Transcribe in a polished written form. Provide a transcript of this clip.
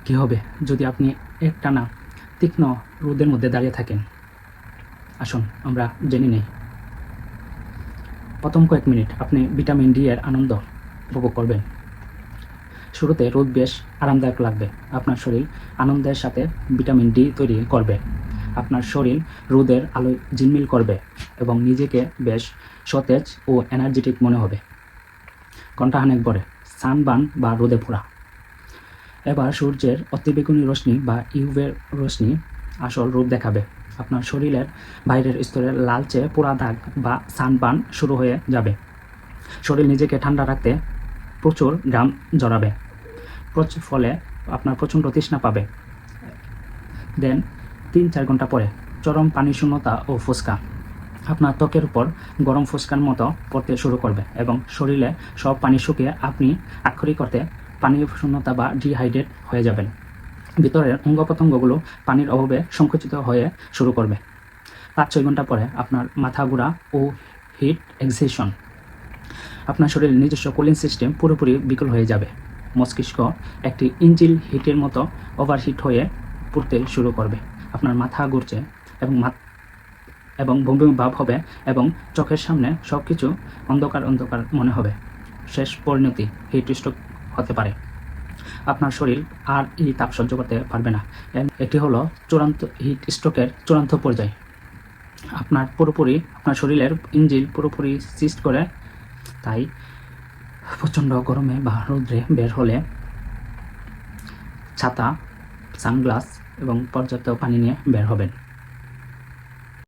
কী হবে যদি আপনি একটানা তীক্ষ্ণ রোদের মধ্যে দাঁড়িয়ে থাকেন? আসুন আমরা জেনে নেই। প্রথম কয়েক মিনিট আপনি ভিটামিন ডি এর আনন্দ উপভোগ করবেন। শুরুতে রোদ বেশ আরামদায়ক লাগবে। আপনার শরীর আনন্দের সাথে ভিটামিন ডি তৈরি করবে। আপনার শরীর রোদের আলোয় ঝিলমিল করবে এবং নিজেকে বেশ সতেজ ও এনার্জেটিক মনে হবে। ঘণ্টাখানেক পরে সানবার্ন বা রোদে পোড়া। এবার সূর্যের অতিবেগুনি রশ্মি বা ইউভি রশ্মি আসল রূপ দেখাবে। আপনার শরীরের বাইরের স্তরে লালচে পোড়া দাগ বা সানবার্ন শুরু হয়ে যাবে। শরীর নিজেকে ঠান্ডা রাখতে প্রচুর ঘাম ঝরাবে, ফলে আপনার প্রচণ্ড তৃষ্ণা পাবে। দেন ৩-৪ ঘন্টা পরে চরম পানি শূন্যতা ও ফুসকা। আপনার ত্বকের উপর গরম ফুসকার মতো পড়তে শুরু করবে এবং শরীরে সব পানি শুকিয়ে আপনি আক্ষরিক অর্থে পানি শূন্যতা বা ডিহাইড্রেট হয়ে যাবেন। ভিতরের অঙ্গ প্রত্যঙ্গগুলো পানির অভাবে সংকুচিত হয়ে শুরু করবে। ৫-৬ ঘন্টা পরে আপনার মাথা ঘোরা ও হিট এক্সহেশন। আপনার শরীরের নিজস্ব কুলিং সিস্টেম পুরোপুরি বিকল হয়ে যাবে। মস্তিষ্ক একটি ইঞ্জিন হিটের মতো ওভারহিট হয়ে পড়তে শুরু করবে। আপনার মাথা ঘুরছে এবং বমি ভাব হবে এবং চোখের সামনে সব কিছু অন্ধকার অন্ধকার মনে হবে। শেষ পরিণতি হিট স্ট্রোক হতে পারে। আপনার শরীর আর এই তাপ সহ্য করতে পারবে না। এটি হলো চূড়ান্ত হিট স্ট্রোকের চূড়ান্ত পর্যায়। আপনার শরীরের ইঞ্জিন পুরোপুরি সিস্ট করে। তাই প্রচণ্ড গরমে বা রৌদ্রে বের হলে ছাতা, সানগ্লাস এবং পর্যাপ্ত পানি নিয়ে বের হবেন।